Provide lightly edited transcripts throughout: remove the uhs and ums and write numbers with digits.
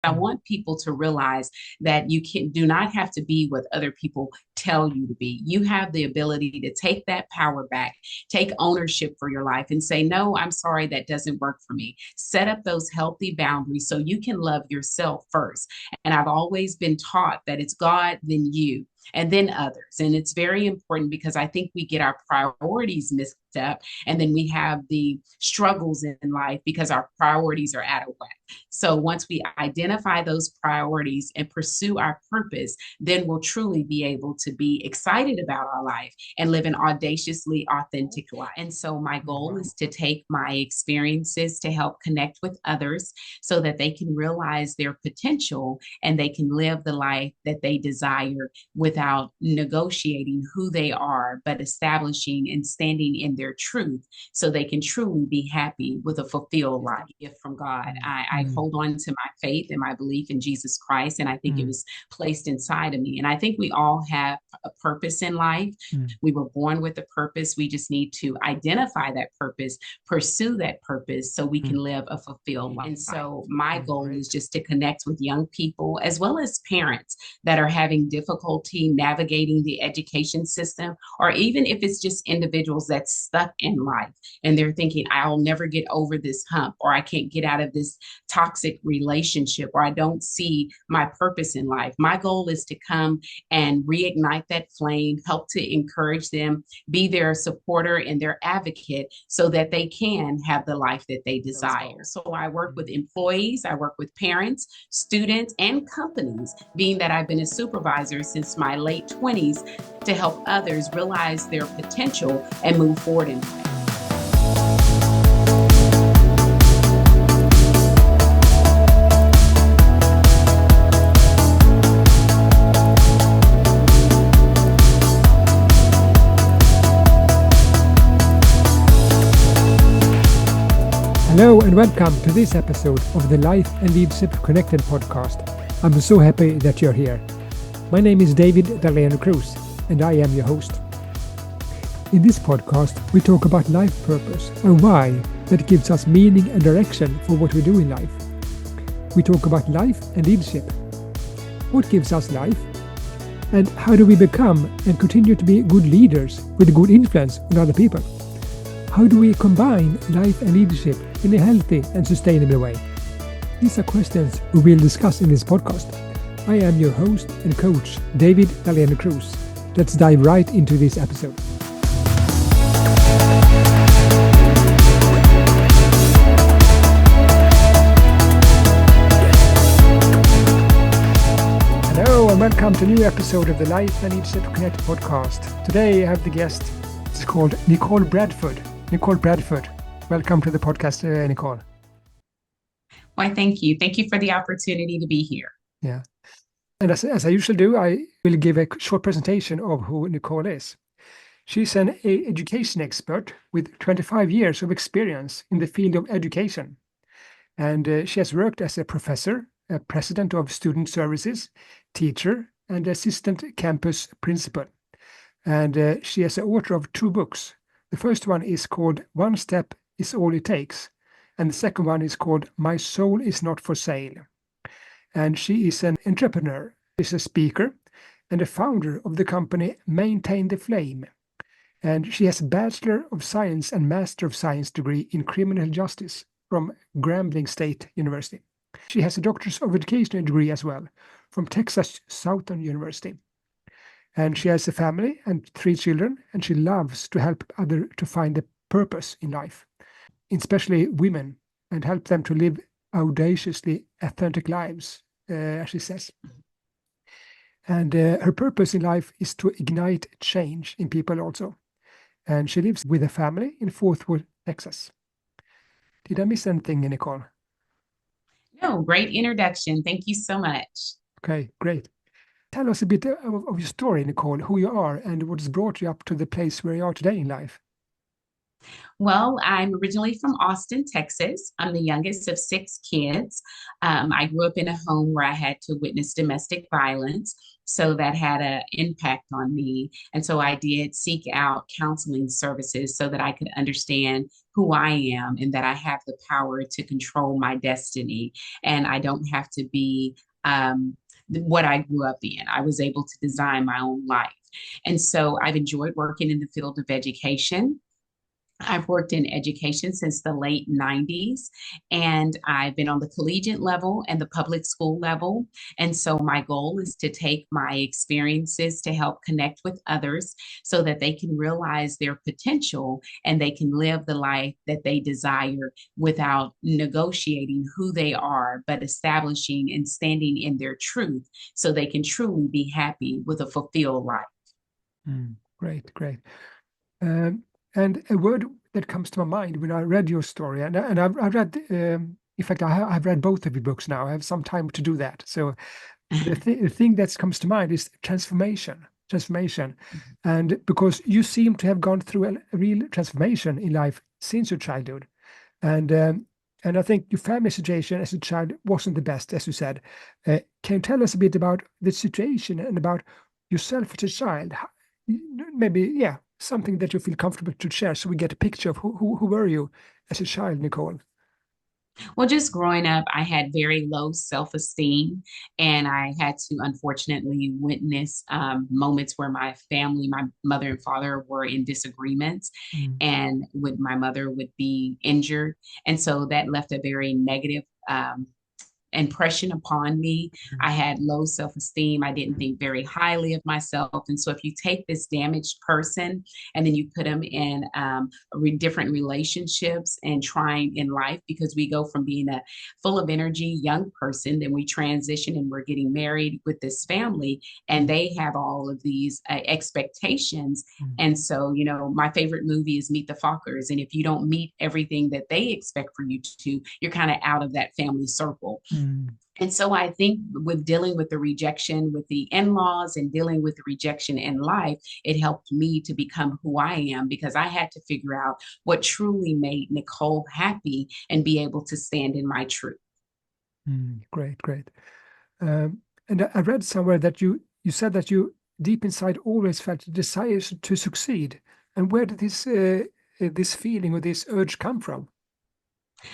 I want people to realize that you do not have to be what other people tell you to be. You have the ability to take that power back, take ownership for your life and say, no, I'm sorry, that doesn't work for me. Set up those healthy boundaries so you can love yourself first. And I've always been taught that it's God, then you, and then others. And it's very important because I think we get our priorities mixed up and then we have the struggles in life because our priorities are out of whack. So once we identify those priorities and pursue our purpose, then we'll truly be able to be excited about our life and live an audaciously authentic life. And so my goal is to take my experiences to help connect with others so that they can realize their potential and they can live the life that they desire without negotiating who they are, but establishing and standing in their truth so they can truly be happy with a fulfilled life. Gift from God. I hold on to my faith and my belief in Jesus Christ, and I think it was placed inside of me. And I think we all have a purpose in life. We were born with a purpose. We just need to identify that purpose, pursue that purpose so we can live a fulfilled life. And so my goal is just to connect with young people as well as parents that are having difficulty navigating the education system, or even if it's just individuals that's stuck in life and they're thinking, I'll never get over this hump, or I can't get out of this toxic relationship, or I don't see my purpose in life. My goal is to come and reignite that flame, help to encourage them, be their supporter and their advocate so that they can have the life that they desire. So I work with employees, I work with parents, students, and companies, being that I've been a supervisor since my late 20s, to help others realize their potential and move forward in life. Hello and welcome to this episode of the Life and Leadership Connected podcast. I'm so happy that you're here. My name is David Daleno Cruz and I am your host. In this podcast, we talk about life purpose and why that gives us meaning and direction for what we do in life. We talk about life and leadership. What gives us life? And how do we become and continue to be good leaders with a good influence on other people? How do we combine life and leadership in a healthy and sustainable way? These are questions we will discuss in this podcast. I am your host and coach, David Daleno Cruz. Let's dive right into this episode. Hello and welcome to a new episode of the Life and Leadership Connected podcast. Today I have the guest. It's called Nicole Bradford. Nicole Bradford, welcome to the podcast, Nicole. Why, thank you. Thank you for the opportunity to be here. Yeah. And as I usually do, I will give a short presentation of who Nicole is. She's an education expert with 25 years of experience in the field of education. And she has worked as a professor, a president of student services, teacher, and assistant campus principal. And she is the author of 2 books. The first one is called One Step is All It Takes. And the second one is called My Soul is Not for Sale. And she is an entrepreneur, is a speaker, and a founder of the company Maintain the Flame. And she has a Bachelor of Science and Master of Science degree in Criminal Justice from Grambling State University. She has a Doctor's of Education degree as well from Texas Southern University. And she has a family and 3 children, and she loves to help others to find a purpose in life, especially women, and help them to live audaciously authentic lives, as she says. And her purpose in life is to ignite change in people also. And she lives with a family in Fort Worth, Texas. Did I miss anything, Nicole? No, great introduction. Thank you so much. Okay, great. Tell us a bit of your story, Nicole, who you are and what has brought you up to the place where you are today in life. Well, I'm originally from Austin, Texas. I'm the youngest of six kids. I grew up in a home where I had to witness domestic violence. So that had an impact on me. And so I did seek out counseling services so that I could understand who I am and that I have the power to control my destiny. And I don't have to be what I grew up in. I was able to design my own life. And so I've enjoyed working in the field of education. I've worked in education since the late 90s, and I've been on the collegiate level and the public school level. And so my goal is to take my experiences to help connect with others so that they can realize their potential and they can live the life that they desire without negotiating who they are, but establishing and standing in their truth so they can truly be happy with a fulfilled life. Great, great. And a word that comes to my mind when I read your story, and I've read, in fact, I've read both of your books now. I have some time to do that. So the thing that comes to mind is transformation, transformation. And because you seem to have gone through a real transformation in life since your childhood. And I think your family situation as a child wasn't the best, as you said. Can you tell us a bit about the situation and about yourself as a child? Maybe, yeah, something that you feel comfortable to share, so we get a picture of who were you as a child, Nicole? Well, just growing up, I had very low self-esteem, and I had to unfortunately witness moments where my family, my mother and father, were in disagreements, Mm. and would my mother would be injured, and so that left a very negative impression upon me. I had low self esteem. I didn't think very highly of myself. And so, if you take this damaged person and then you put them in different relationships and trying in life, because we go from being a full of energy young person, then we transition and we're getting married with this family, and they have all of these expectations. And so, my favorite movie is Meet the Fockers. And if you don't meet everything that they expect for you to, you're kind of out of that family circle. Mm. And so I think with dealing with the rejection with the in laws and dealing with the rejection in life, it helped me to become who I am because I had to figure out what truly made Nicole happy and be able to stand in my truth. Great, great. And I read somewhere that you said that you deep inside always felt a desire to succeed. And where did this feeling or this urge come from?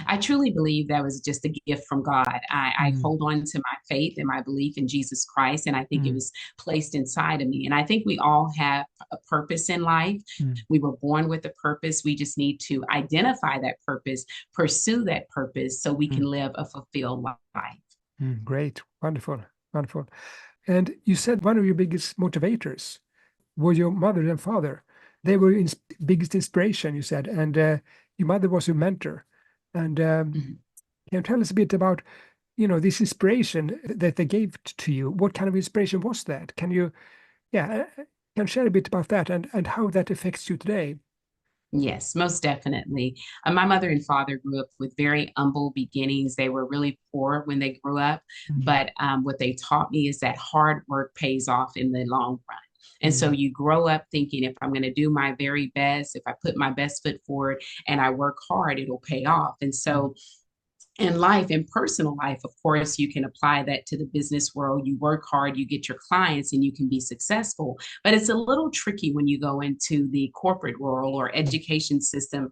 I truly believe that was just a gift from God. I Mm. hold on to my faith and my belief in Jesus Christ, and I think it Mm. was placed inside of me. And I think we all have a purpose in life. Mm. We were born with a purpose. We just need to identify that purpose, pursue that purpose so we can Mm. live a fulfilled life. Great, wonderful, wonderful. And you said one of your biggest motivators were your mother and father. They were your biggest inspiration, you said, and your mother was your mentor. And Mhm. can you tell us a bit about, this inspiration that they gave to you? What kind of inspiration was that? Can you, yeah, can you share a bit about that and how that affects you today? Yes, most definitely. My mother and father grew up with very humble beginnings. They were really poor when they grew up, Mm. but what they taught me is that hard work pays off in the long run. And so Mm. you grow up thinking if I'm going to do my very best, if I put my best foot forward and I work hard, it'll pay off. And Mm. so in life, in personal life, of course, you can apply that to the business world. You work hard, you get your clients, and you can be successful. But it's a little tricky when you go into the corporate world or education system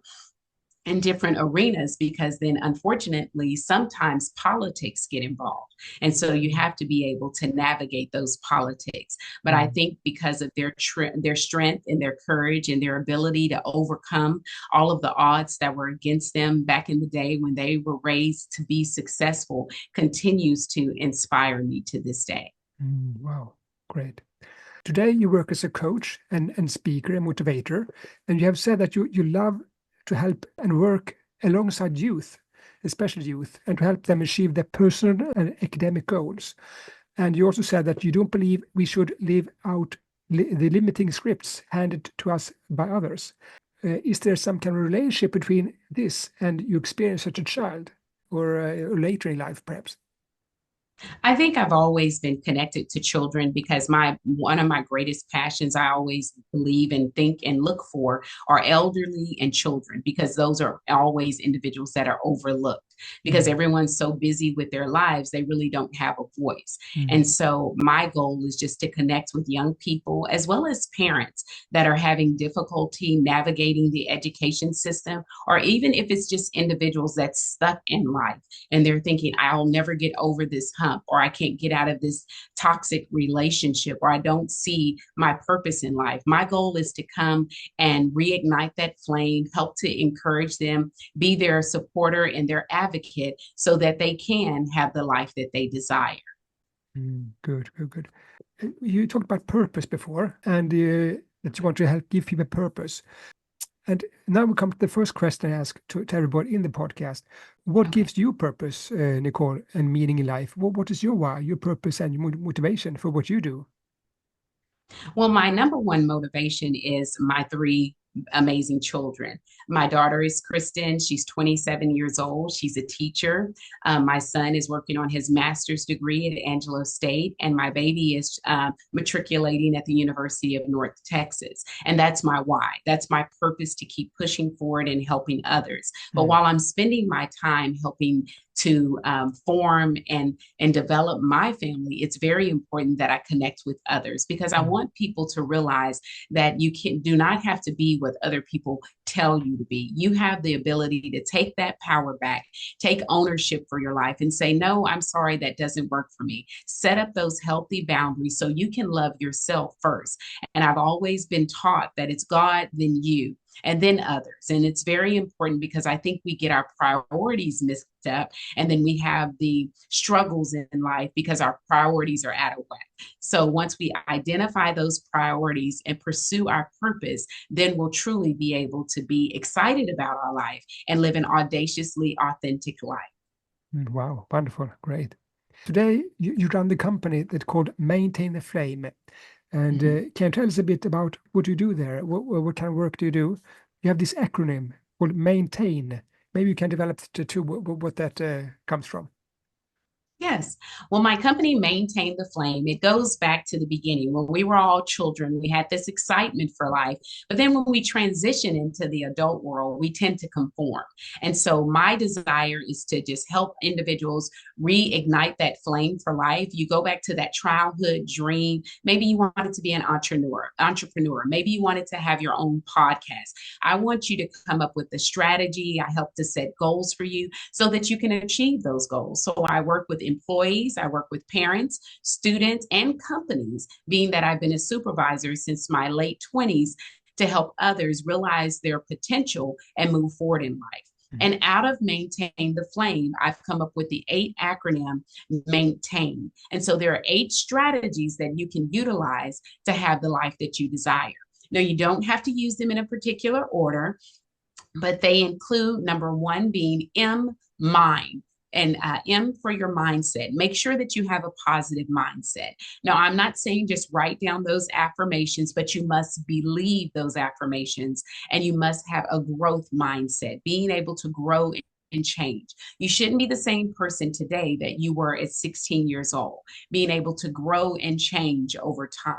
in different arenas because then unfortunately sometimes politics get involved and so you have to be able to navigate those politics, but I Mm. think because of their strength and their courage and their ability to overcome all of the odds that were against them back in the day when they were raised to be successful continues to inspire me to this day. Wow, great. Today, you work as a coach and speaker and motivator, and you have said that you love to help and work alongside youth, especially youth, and to help them achieve their personal and academic goals. And you also said that you don't believe we should live out the limiting scripts handed to us by others. Is there some kind of relationship between this and you experience such a child or later in life, perhaps? I think I've always been connected to children because my one of my greatest passions I always believe and think and look for are elderly and children because those are always individuals that are overlooked because Mm, everyone's so busy with their lives they really don't have a voice. mm, And so my goal is just to connect with young people as well as parents that are having difficulty navigating the education system or even if it's just individuals that's stuck in life and they're thinking, I'll never get over this hump, or I can't get out of this toxic relationship, or I don't see my purpose in life. My goal is to come and reignite that flame, help to encourage them, be their supporter and their advocate so that they can have the life that they desire. mm. Good, good, good. You talked about purpose before, and that you want to help give people purpose. And now we come to the first question I ask to everybody in the podcast. What Okay. gives you purpose, Nicole, and meaning in life? What is your why, your purpose, and your motivation for what you do? Well, my number one motivation is my three amazing children. My daughter is Kristen. She's 27 years old. She's a teacher. My son is working on his master's degree at Angelo State, and my baby is matriculating at the University of North Texas. And that's my why. That's my purpose to keep pushing forward and helping others. But Mm, while I'm spending my time helping to form and develop my family, it's very important that I connect with others because I mm, want people to realize that you can do not have to be what other people tell you to be. You have the ability to take that power back, take ownership for your life and say, no, I'm sorry, that doesn't work for me. Set up those healthy boundaries so you can love yourself first. And I've always been taught that it's God, then you and then others. And it's very important because I think we get our priorities mixed up and then we have the struggles in life because our priorities are out of whack. So once we identify those priorities and pursue our purpose, then we'll truly be able to be excited about our life and live an audaciously authentic life. mm. Wow, wonderful, great. Today, you run the company that's called Maintain the Flame. And Mhm. can you tell us a bit about what you do there? What kind of work do you do? You have this acronym called Maintain. Maybe you can develop to what that comes from. Yes. Well, my company maintained the flame. It goes back to the beginning. When we were all children, we had this excitement for life. But then when we transition into the adult world, we tend to conform. And so my desire is to just help individuals reignite that flame for life. You go back to that childhood dream. Maybe you wanted to be an entrepreneur. Maybe you wanted to have your own podcast. I want you to come up with the strategy. I help to set goals for you so that you can achieve those goals. So I work with employees, I work with parents, students, and companies, being that I've been a supervisor since my late 20s to help others realize their potential and move forward in life. Mhm. And out of Maintain the Flame, I've come up with the 8 acronym Maintain. And so there are 8 strategies that you can utilize to have the life that you desire. Now, you don't have to use them in a particular order, but they include number one being mind and M for your mindset. Make sure that you have a positive mindset. Now, I'm not saying just write down those affirmations, but you must believe those affirmations and you must have a growth mindset, being able to grow and change. You shouldn't be the same person today that you were at 16 years old, being able to grow and change over time.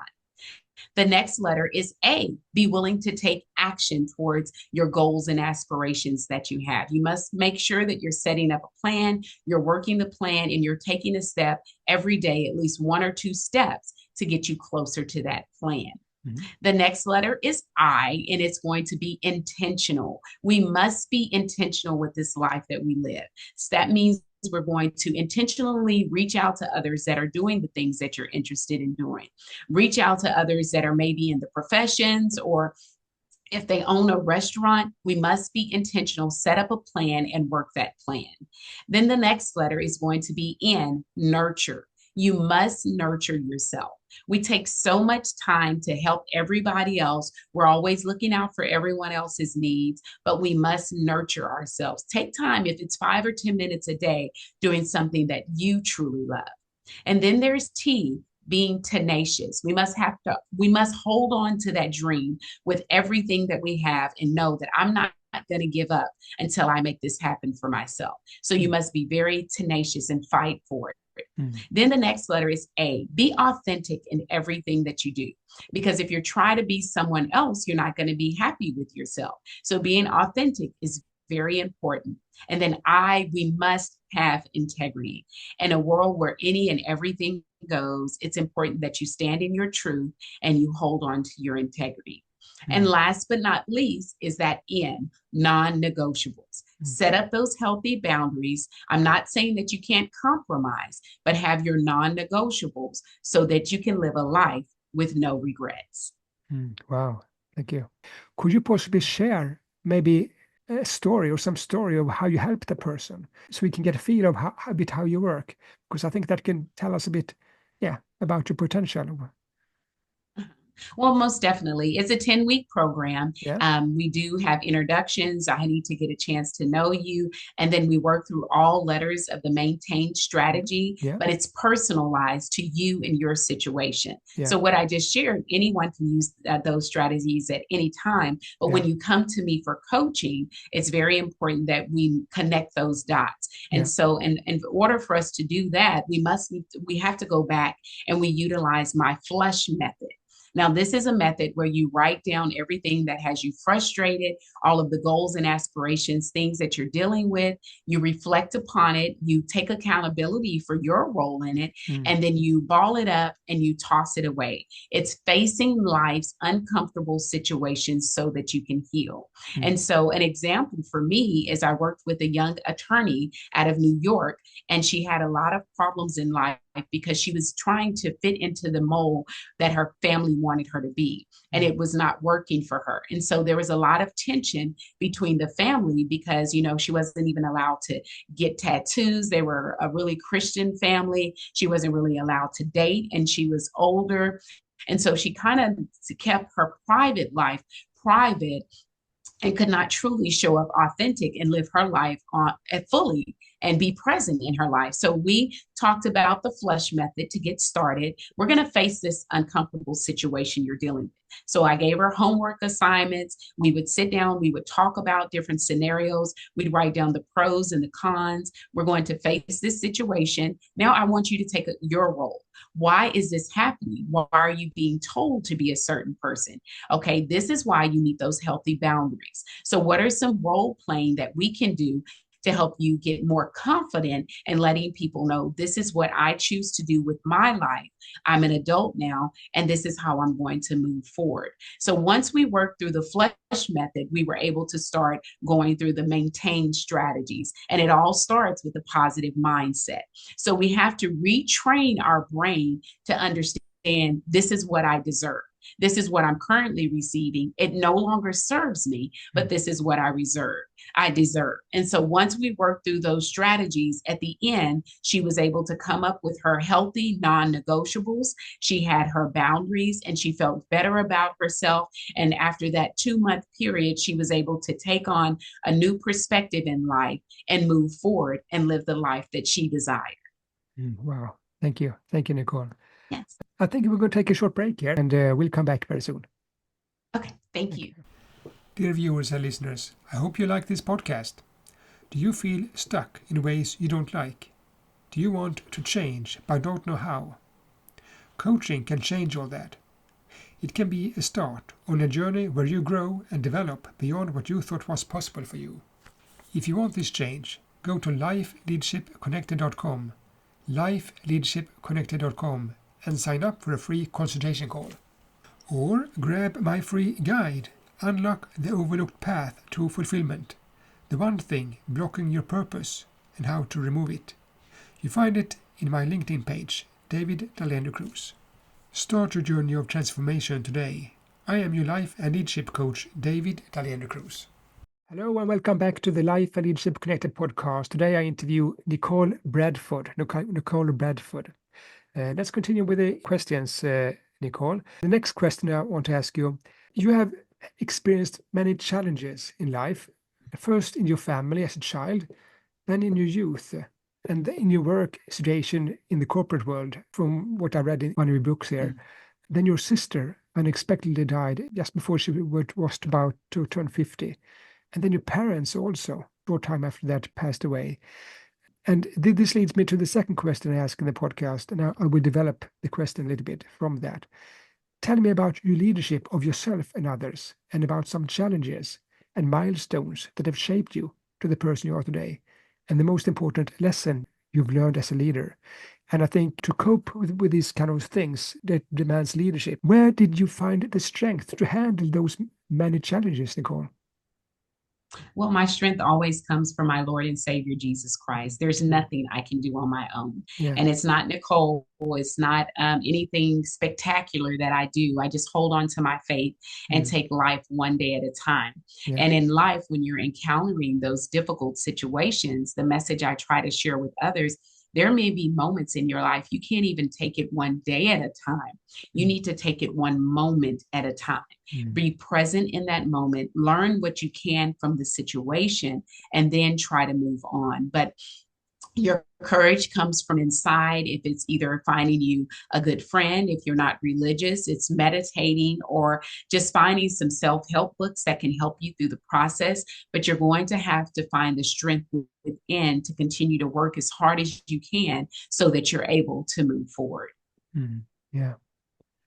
The next letter is A. Be willing to take action towards your goals and aspirations that you have. You must make sure that you're setting up a plan, you're working the plan, and you're taking a step every day, at least 1 or 2 steps to get you closer to that plan. Mhm. The next letter is I, and it's going to be intentional. We must be intentional with this life that we live. So that means we're going to intentionally reach out to others that are doing the things that you're interested in doing. Reach out to others that are maybe in the professions or if they own a restaurant, we must be intentional, set up a plan and work that plan. Then the next letter is going to be N, nurture. You must nurture yourself. We take so much time to help everybody else. We're always looking out for everyone else's needs, but we must nurture ourselves. Take time, if it's 5 or 10 minutes a day, doing something that you truly love. And then there's T, being tenacious. We must hold on to that dream with everything that we have and know that I'm not going to give up until I make this happen for myself. So you Mm. must be very tenacious and fight for it. Mm. Then the next letter is A. Be authentic in everything that you do. Because if you're trying to be someone else, you're not going to be happy with yourself. So being authentic is very important. And then we must have integrity. In a world where any and everything goes, it's important that you stand in your truth and you hold on to your integrity. And last but not least is that N, non-negotiables. Set up those healthy boundaries. I'm not saying that you can't compromise, but have your non-negotiables so that you can live a life with no regrets. Wow, thank you. Could you possibly share maybe a story or some story of how you helped a person so we can get a feel of how you work? Because I think that can tell us a bit, yeah, about your potential. Well, most definitely. It's a 10-week program. Yeah. We do have introductions. I need to get a chance to know you. And then we work through all letters of the maintain strategy, Yeah. but it's personalized to you and your situation. Yeah. So, what I just shared, anyone can use those strategies at any time. But when you come to me for coaching, it's very important that we connect those dots. And so, in order for us to do that, we have to go back and we utilize my flush method. Now, this is a method where you write down everything that has you frustrated, all of the goals and aspirations, things that you're dealing with. You reflect upon it, you take accountability for your role in it, and then you ball it up and you toss it away. It's facing life's uncomfortable situations so that you can heal. And so, an example for me is I worked with a young attorney out of New York, and she had a lot of problems in life because she was trying to fit into the mold that her family wanted her to be, and it was not working for her. And so there was a lot of tension between the family because, she wasn't even allowed to get tattoos. They were a really Christian family. She wasn't really allowed to date, and she was older. And so she kind of kept her private life private and could not truly show up authentic and live her life fully and be present in her life. So we talked about the flush method to get started. We're going to face this uncomfortable situation you're dealing with. So I gave her homework assignments. We would sit down, we would talk about different scenarios. We'd write down the pros and the cons. We're going to face this situation. Now I want you to take your role. Why is this happening? Why are you being told to be a certain person? Okay, this is why you need those healthy boundaries. So what are some role playing that we can do to help you get more confident and letting people know this is what I choose to do with my life. I'm an adult now, and this is how I'm going to move forward. So once we worked through the flush method, we were able to start going through the maintain strategies. And it all starts with a positive mindset. So we have to retrain our brain to understand this is what I deserve. This is what I'm currently receiving. It no longer serves me, but this is what I deserve. And so once we worked through those strategies, at the end, she was able to come up with her healthy non-negotiables. She had her boundaries and she felt better about herself. And after that 2-month period, she was able to take on a new perspective in life and move forward and live the life that she desired. Wow. Thank you. Thank you, Nicole. Yes. I think we're going to take a short break here and we'll come back very soon. Okay. Thank you. Dear viewers and listeners, I hope you like this podcast. Do you feel stuck in ways you don't like? Do you want to change but don't know how? Coaching can change all that. It can be a start on a journey where you grow and develop beyond what you thought was possible for you. If you want this change, go to lifeleadershipconnected.com, lifeleadershipconnected.com, and sign up for a free consultation call. Or grab my free guide, Unlock the Overlooked Path to Fulfillment, the one thing blocking your purpose and how to remove it. You find it in my LinkedIn page, David Daliendo Cruz. Start your journey of transformation today. I am your life and leadership coach, David Daliendo Cruz. Hello and welcome back to the Life and Leadership Connected podcast. Today I interview Nicole Bradford. Let's continue with the questions, Nicole. The next question I want to ask you, you have experienced many challenges in life, first in your family as a child, then in your youth, and in your work situation in the corporate world, from what I read in one of your books here. Then your sister unexpectedly died just before she was about to turn 50. And then your parents also, short time after that, passed away. And this leads me to the second question I ask in the podcast, and I will develop the question a little bit from that. Tell me about your leadership of yourself and others, and about some challenges and milestones that have shaped you to the person you are today, and the most important lesson you've learned as a leader. And I think to cope with these kind of things that demands leadership, where did you find the strength to handle those many challenges, Nicole? Well, my strength always comes from my Lord and Savior Jesus Christ. There's nothing I can do on my own. Yeah. And it's not Nicole, it's not anything spectacular that I do. I just hold on to my faith and take life one day at a time. Yeah. And in life, when you're encountering those difficult situations, the message I try to share with others, there may be moments in your life you can't even take it one day at a time. You need to take it one moment at a time. Be present in that moment, learn what you can from the situation, and then try to move on. But your courage comes from inside. If it's either finding you a good friend, if you're not religious, it's meditating or just finding some self-help books that can help you through the process. But you're going to have to find the strength within to continue to work as hard as you can so that you're able to move forward. Yeah.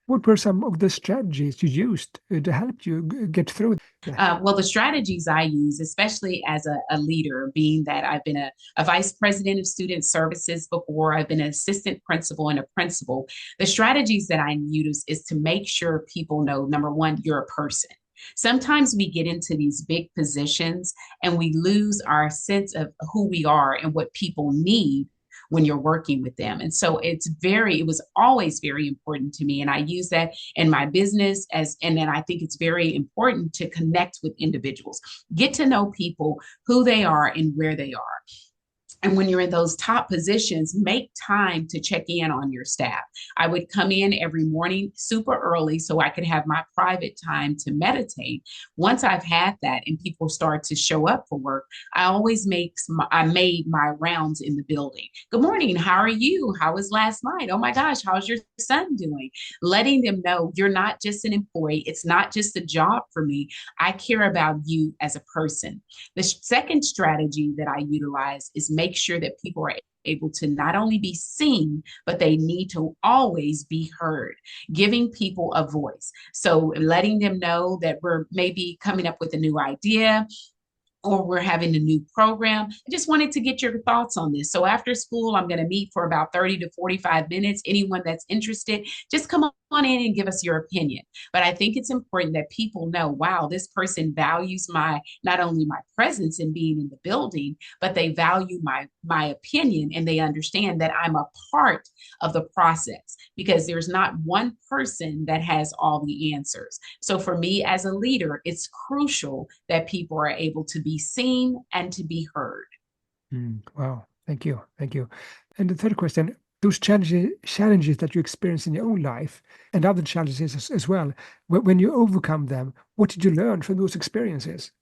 What were some of the strategies you used to help you get through that? Well, the strategies I use, especially as a leader, being that I've been a vice president of student services before, I've been an assistant principal and a principal. The strategies that I use is to make sure people know, number one, you're a person. Sometimes we get into these big positions and we lose our sense of who we are and what people need when you're working with them. And so it was always very important to me. And I use that in my business and then I think it's very important to connect with individuals, get to know people, who they are and where they are. And when you're in those top positions, make time to check in on your staff. I would come in every morning super early so I could have my private time to meditate. Once I've had that and people start to show up for work, I made my rounds in the building. Good morning. How are you? How was last night? Oh my gosh, how's your son doing? Letting them know you're not just an employee. It's not just a job for me. I care about you as a person. The second strategy that I utilize is make sure that people are able to not only be seen, but they need to always be heard, giving people a voice. So letting them know that we're maybe coming up with a new idea, or we're having a new program. I just wanted to get your thoughts on this. So after school, I'm going to meet for about 30 to 45 minutes. Anyone that's interested, just come on in and give us your opinion. But I think it's important that people know, wow, this person values not only my presence in being in the building, but they value my opinion and they understand that I'm a part of the process because there's not one person that has all the answers. So for me as a leader, it's crucial that people are able to be seen and to be heard. Wow. Thank you. Thank you. And the third question, those challenges that you experience in your own life and other challenges as well, when you overcome them, what did you learn from those experiences?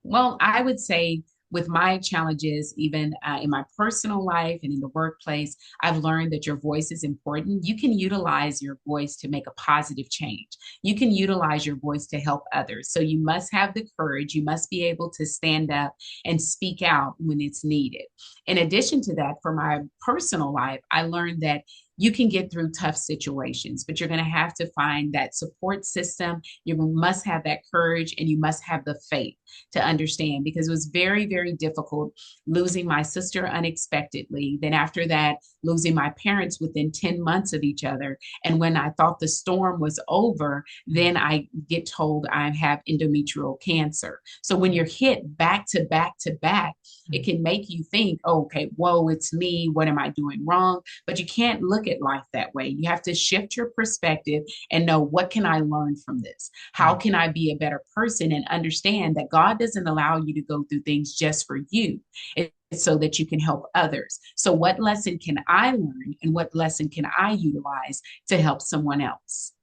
Well, I would say with my challenges, even in my personal life and in the workplace, I've learned that your voice is important. You can utilize your voice to make a positive change. You can utilize your voice to help others. So you must have the courage. You must be able to stand up and speak out when it's needed. In addition to that, for my personal life, I learned that you can get through tough situations, but you're going to have to find that support system. You must have that courage and you must have the faith to understand because it was very, very difficult losing my sister unexpectedly. Then after that, losing my parents within 10 months of each other. And when I thought the storm was over, then I get told I have endometrial cancer. So when you're hit back to back to back, it can make you think, oh, okay, whoa, it's me. What am I doing wrong? But you can't look at life that way. You have to shift your perspective and know, what can I learn from this? How can I be a better person and understand that God doesn't allow you to go through things just for you. It's so that you can help others. So what lesson can I learn and what lesson can I utilize to help someone else?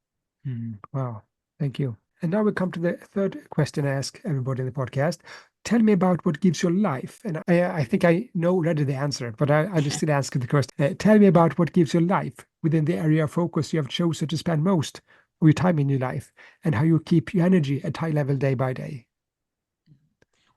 Wow. Thank you. And now we come to the third question I ask everybody in the podcast. Tell me about what gives you life. And I think I know already the answer, but I just still ask the question. Tell me about what gives you life within the area of focus you have chosen to spend most of your time in your life and how you keep your energy at high level day by day.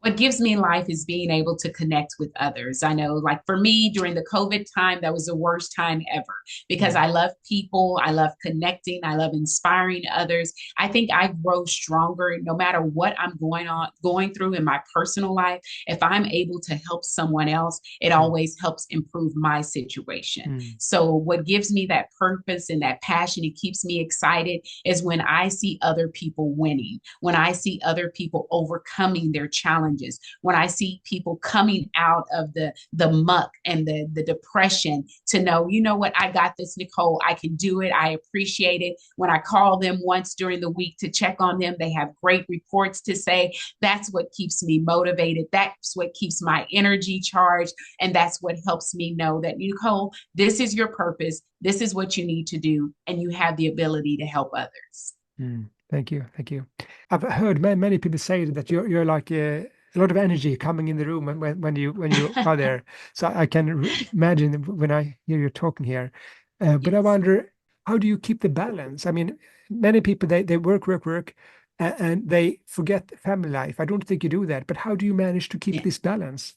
What gives me life is being able to connect with others. I know, like for me, during the COVID time, that was the worst time ever because Mm. I love people, I love connecting, I love inspiring others. I think I grow stronger no matter what I'm going through in my personal life. If I'm able to help someone else, it Mm. always helps improve my situation. Mm. So, what gives me that purpose and that passion, it keeps me excited, is when I see other people winning, when I see other people overcoming their challenges, when I see people coming out of the muck and the depression to know, you know what, I got this, Nicole, I can do it. I appreciate it. When I call them once during the week to check on them, they have great reports to say. That's what keeps me motivated. That's what keeps my energy charged. And that's what helps me know that, Nicole, this is your purpose. This is what you need to do. And you have the ability to help others. Mm. Thank you. Thank you. I've heard many people say that you're like a lot of energy coming in the room when you are there. So I can imagine when I hear you talking here. But I Yes. wonder, how do you keep the balance? I mean, many people they work, and they forget family life. I don't think you do that. But how do you manage to keep Yeah. this balance?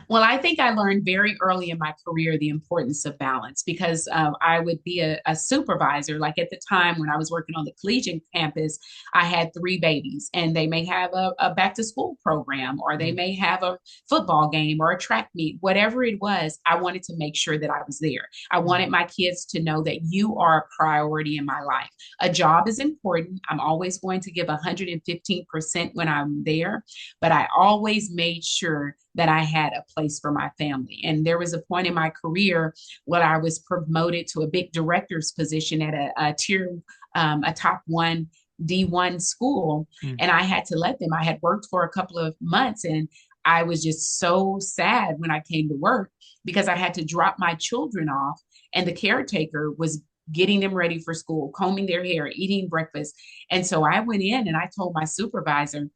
Well, I think I learned very early in my career the importance of balance because I would be a supervisor. Like at the time when I was working on the collegiate campus, I had three babies, and they may have a back to school program, or they Mm. may have a football game or a track meet, whatever it was. I wanted to make sure that I was there. I Mm. wanted my kids to know that you are a priority in my life. A job is important. I'm always going to give 115% when I'm there, but I always made sure that I had a place for my family. And there was a point in my career where I was promoted to a big director's position at a tier, a top one D1 school. Mm. And I had to let them, I had worked for a couple of months, and I was just so sad when I came to work because I had to drop my children off, and the caretaker was getting them ready for school, combing their hair, eating breakfast. And so I went in and I told my supervisor,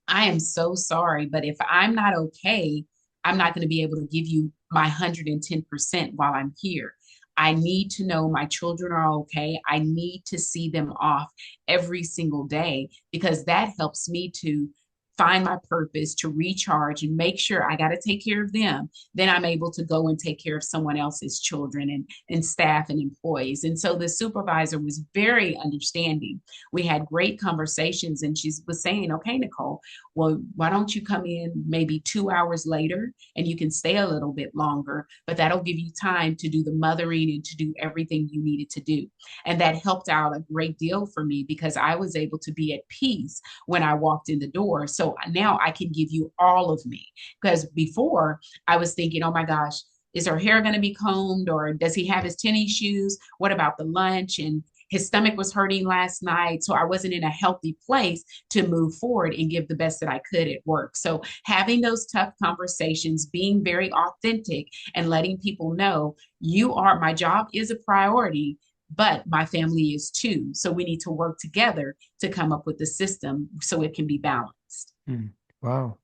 I am so sorry, but if I'm not okay, I'm not going to be able to give you my 110% while I'm here. I need to know my children are okay. I need to see them off every single day because that helps me to find my purpose, to recharge and make sure I got to take care of them. Then I'm able to go and take care of someone else's children and staff and employees. And so the supervisor was very understanding. We had great conversations, and she was saying, okay, Nicole, well, why don't you come in maybe 2 hours later and you can stay a little bit longer, but that'll give you time to do the mothering and to do everything you needed to do. And that helped out a great deal for me because I was able to be at peace when I walked in the door. So now I can give you all of me. Because before I was thinking, oh my gosh, is her hair going to be combed, or does he have his tennis shoes? What about the lunch? And his stomach was hurting last night. So I wasn't in a healthy place to move forward and give the best that I could at work. So having those tough conversations, being very authentic and letting people know my job is a priority, but my family is too. So we need to work together to come up with the system so it can be balanced. Mm. Wow.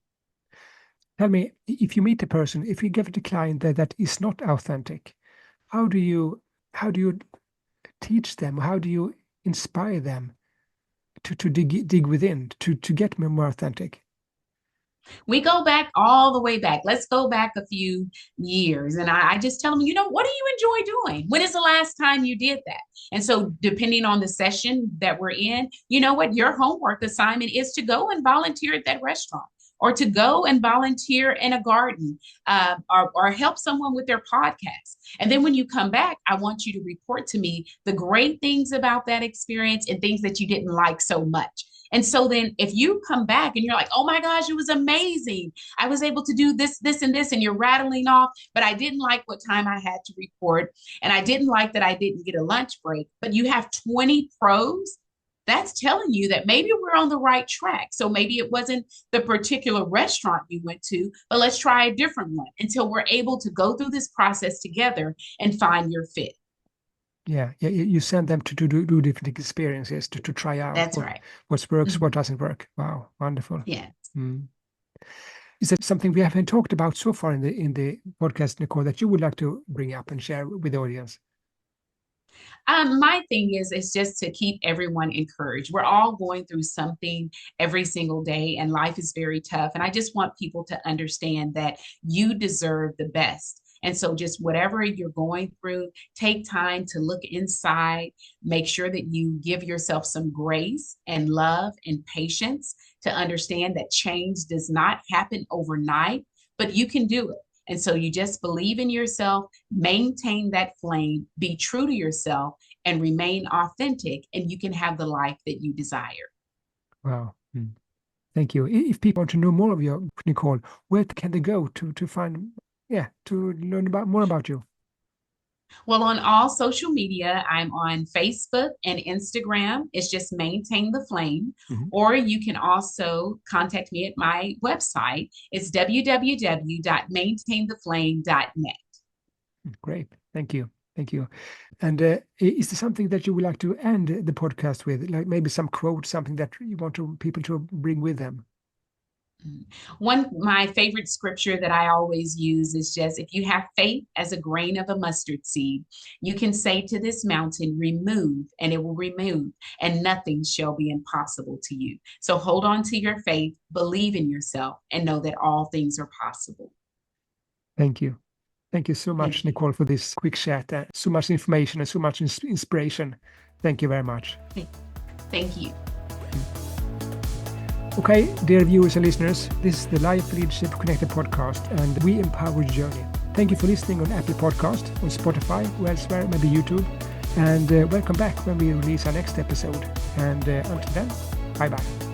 Tell me, if you meet a person, if you give a client that is not authentic, how do you how do you teach them? How do you inspire them to dig within to get more authentic? We go back all the way back. Let's go back a few years. And I just tell them, what do you enjoy doing? When is the last time you did that? And so, depending on the session that we're in, you know what? Your homework assignment is to go and volunteer at that restaurant, or to go and volunteer in a garden, or help someone with their podcast. And then when you come back, I want you to report to me the great things about that experience and things that you didn't like so much. And so then if you come back and you're like, oh my gosh, it was amazing. I was able to do this, this, and this, and you're rattling off, but I didn't like what time I had to report. And I didn't like that I didn't get a lunch break, but you have 20 pros. That's telling you that maybe we're on the right track. So maybe it wasn't the particular restaurant you went to, but let's try a different one until we're able to go through this process together and find your fit. Yeah, yeah. You send them to do different experiences to try out That's right. what works, what Mhm. doesn't work. Wow, wonderful. Yeah. Mm. Is there something we haven't talked about so far in the podcast, Nicole, that you would like to bring up and share with the audience? My thing is just to keep everyone encouraged. We're all going through something every single day, and life is very tough. And I just want people to understand that you deserve the best. And so, just whatever you're going through, take time to look inside, make sure that you give yourself some grace and love and patience to understand that change does not happen overnight, but you can do it. And so you just believe in yourself, maintain that flame, be true to yourself, and remain authentic, and you can have the life that you desire. Wow. Thank you. If people want to know more of you, Nicole, where can they go to find, to learn more about you? Well, on all social media, I'm on Facebook and Instagram. It's just Maintain the Flame. Mhm. Or you can also contact me at my website. It's www.maintaintheflame.net. Great. Thank you. Thank you. And is there something that you would like to end the podcast with, like maybe some quote, something that you want people to bring with them? One, my favorite scripture that I always use is just if you have faith as a grain of a mustard seed, you can say to this mountain, remove, and it will remove, and nothing shall be impossible to you. So hold on to your faith, believe in yourself, and know that all things are possible. Thank you. Thank you so much, Nicole, for this quick chat. So much information and so much inspiration. Thank you very much. Thank you. Okay, dear viewers and listeners, this is the Life Leadership Connected podcast, and we empower your journey. Thank you for listening on Apple Podcast, on Spotify, or elsewhere, maybe YouTube. And welcome back when we release our next episode. And until then, bye-bye.